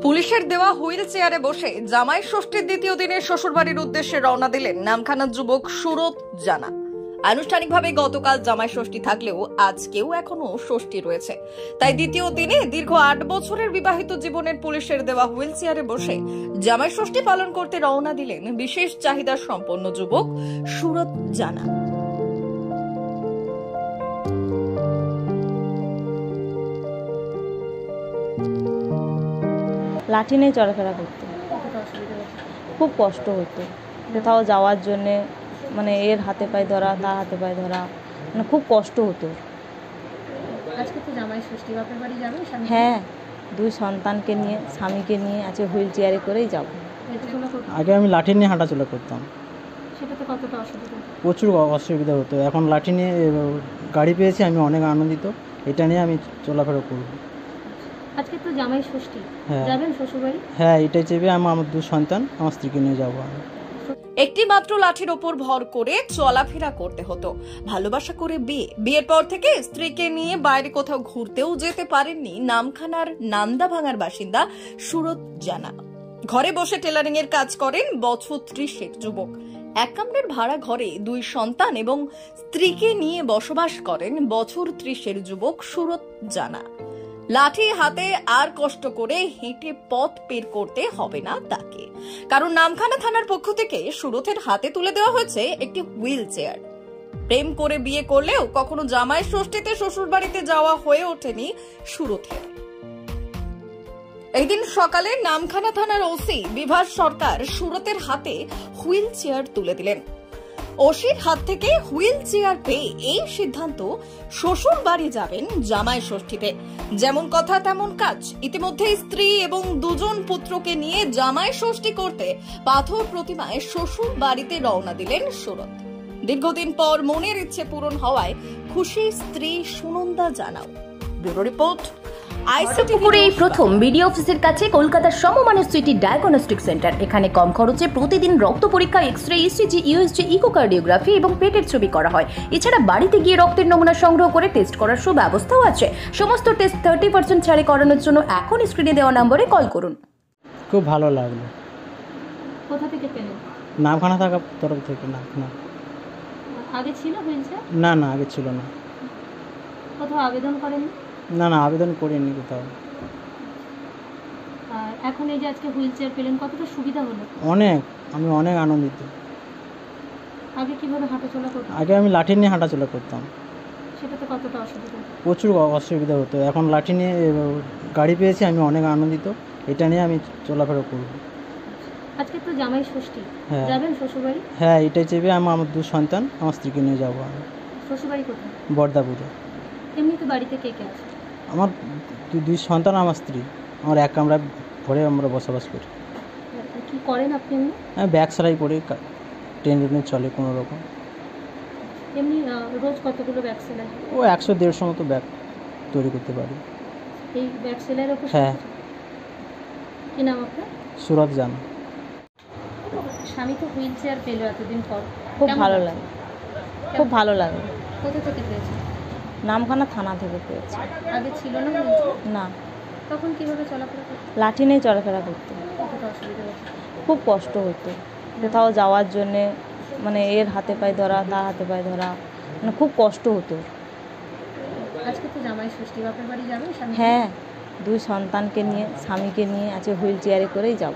পুলিশের দেওয়া হুইল চেয়ারে বসে জামাই ষষ্ঠীর দ্বিতীয় দিনে শ্বশুরবাড়ির উদ্দেশ্যে রওনা দিলেন নামখানার যুবক সুরত জানা। আনুষ্ঠানিকভাবে গতকাল জামাই ষষ্ঠী থাকলেও আজকেও এখনো ষষ্ঠী রয়েছে, তাই দ্বিতীয় দিনে দীর্ঘ 8 বছরের বিবাহিত জীবনের পুলিশের দেওয়া হুইল চেয়ারে বসে জামাই ষষ্ঠী পালন করতে রওনা দিলেন বিশেষ চাহিদা সম্পন্ন যুবক সুরত জানা। লাঠি নিয়ে চলাফেরা করতো, খুব কষ্ট হতো। কোথাও যাওয়ার জন্যে মানে এর হাতে পায়ে ধরা, তার হাতে পায়ে ধরা, মানে খুব কষ্ট হতো। আজকে তো জামাই ষষ্ঠী, বাপের বাড়ি যাবে? হ্যাঁ, 2 সন্তানকে নিয়ে, স্বামীকে নিয়ে আজকে হুইল চেয়ারে করেই যাব। আগে আমি লাঠি নিয়ে হাঁটাচলা করতাম, সেটাতে কতটা অসুবিধা? প্রচুর অসুবিধা হতো। এখন লাঠি নিয়ে গাড়ি পেয়েছি, আমি অনেক আনন্দিত। এটা নিয়ে আমি চলাফেরা করব। আজকে তো জামাই ষষ্ঠী, হ্যাঁ যাবেন শ্বশুরবাড়ি? হ্যাঁ, এটাই চেপে আমার 2 সন্তান, আমার স্ত্রীকে নিয়ে যাবো আমি। একটি মাত্র লাঠির ওপর ভর করে চলাফেরা করতে হতো। ভালোবাসা করে বিয়ের পর থেকে স্ত্রীকে নিয়ে বাইরে কোথাও ঘুরতেও যেতে পারেননি নামখানার নান্দাভাঙার বাসিন্দা সুরত জানা। ঘরে বসে টেলারিং এর কাজ করেন বছর 30-এর যুবক। এক কামরার ভাড়া ঘরে 2 সন্তান এবং স্ত্রীকে নিয়ে বসবাস করেন বছর 30-এর যুবক সুরত জানা। লাঠি হাতে আর কষ্ট করে হেঁটে পথ পের করতে হবে না তাকে, কারণ নামখানা থানার পক্ষ থেকে সুরতের হাতে তুলে দেওয়া হয়েছে একটি হুইল চেয়ার। প্রেম করে বিয়ে করলেও কখনো জামাই ষষ্ঠীতে শ্বশুর বাড়িতে যাওয়া হয়ে ওঠেনি সুরতের। এই দিন সকালে নামখানা থানার ওসি বিভাস সরকার সুরতের হাতে হুইল চেয়ার তুলে দিলেন। ওসির হাত থেকে হুইল চেয়ার পেয়ে এই সিদ্ধান্ত, শ্বশুর বাড়ি যাবেন জামাই ষষ্ঠীতে। যেমন কথা তেমন কাজ। ইতিমধ্যে স্ত্রী এবং 2 জন পুত্রকে নিয়ে জামাই ষষ্ঠী করতে পাথর প্রতিমায় শ্বশুর বাড়িতে রওনা দিলেন সুরত। দীর্ঘদিন পর মনের ইচ্ছে পূরণ হওয়ায় খুশি স্ত্রী সুনন্দা জানাও। Bureau report. পুকুরে এই প্রথম বিডিও অফিসের কাছে কলকাতার সমমানের সিটি ডায়াগনস্টিক সেন্টার। এখানে কম খরচে প্রতিদিন রক্ত পরীক্ষা, এক্সরে, ইসিজি, ইউএসজি, ইকোকার্ডিওগ্রাফি এবং পেটের ছবি করা হয়। এছাড়া বাড়িতে গিয়ে রক্তের নমুনা সংগ্রহ করে টেস্ট করার সুব্যবস্থাও আছে। সমস্ত টেস্ট 30% ছাড়ে করানোর জন্য এখন স্ক্রিনে দেওয়া নম্বরে কল করুন। খুব ভালো লাগলো। কোথা থেকে পেলেন? নামখানা থাকার তরফ থেকে। না, আগে ছিল হুইল চেয়ার? না, আগে ছিল না। কোথাও আবেদন করেন? না, আবেদন করিনি কোথাও। আর এখন এই যে আজকে হুইল চেয়ার পেলেন, কতটা সুবিধা হলো? আমি অনেক আনন্দিত। আগে কিভাবে হাঁটাচলা করতেন? আগে আমি লাঠি নিয়ে হাঁটাচলা করতাম, সেটাতে কতটা অসুবিধা? প্রচুর অসুবিধা হতো। এখন লাঠি নিয়ে গাড়ি পেয়েছি, আমি অনেক আনন্দিত। এটা নিয়ে আমি চলাফেরা করব। আজকে তো জামাই ষষ্ঠী, হ্যাঁ যাবেন শ্বশুরবাড়ি? হ্যাঁ, এটাই চেপে আমার 2 সন্তান, আমার স্ত্রীকে নিয়ে যাবো আমি। শ্বশুরবাড়ি কোথায়? বর্দাপুরে। এমনিতে বাড়িতে কে কে আছে? আমার 2 সন্তান, আমার স্ত্রী। আমার এক কামরা ঘরে আমরা বসবাস করি। কি করেন আপনি এমনি? আমি ব্যাগ সেলাই করি, ট্রেনে চলে কোনো রকম। এমনি রোজ কতগুলো ব্যাগ সেলাই? ও 100-150 মতো ব্যাগ তৈরি করতে পারি। এই ব্যাগ সেলাইয়ের উপর? হ্যাঁ। কি নাম আপনার? সুরত জানা। স্বামী তো হুইল চেয়ার পেলো এতদিন পর, খুব ভালো লাগে, খুব ভালো লাগে। কোথা থেকে পেয়েছে? নামখানা থানা থেকে পেয়েছি। আগে ছিল না হুইল চেয়ার? না। তখন কিভাবে চলাফেরা করতো? লাঠি নিয়ে চলাফেরা করতো, কতটা অসুবিধা হতো? খুব কষ্ট হতো। কোথাও যাওয়ার জন্যে মানে এর হাতে পায়ে ধরা, তার হাতে পায়ে ধরা, মানে খুব কষ্ট হতো। আজকে তো জামাই ষষ্ঠী, বাপের বাড়ি যাবে? হ্যাঁ, 2 সন্তানকে নিয়ে, স্বামীকে নিয়ে আজকে হুইল চেয়ারে করেই যাব।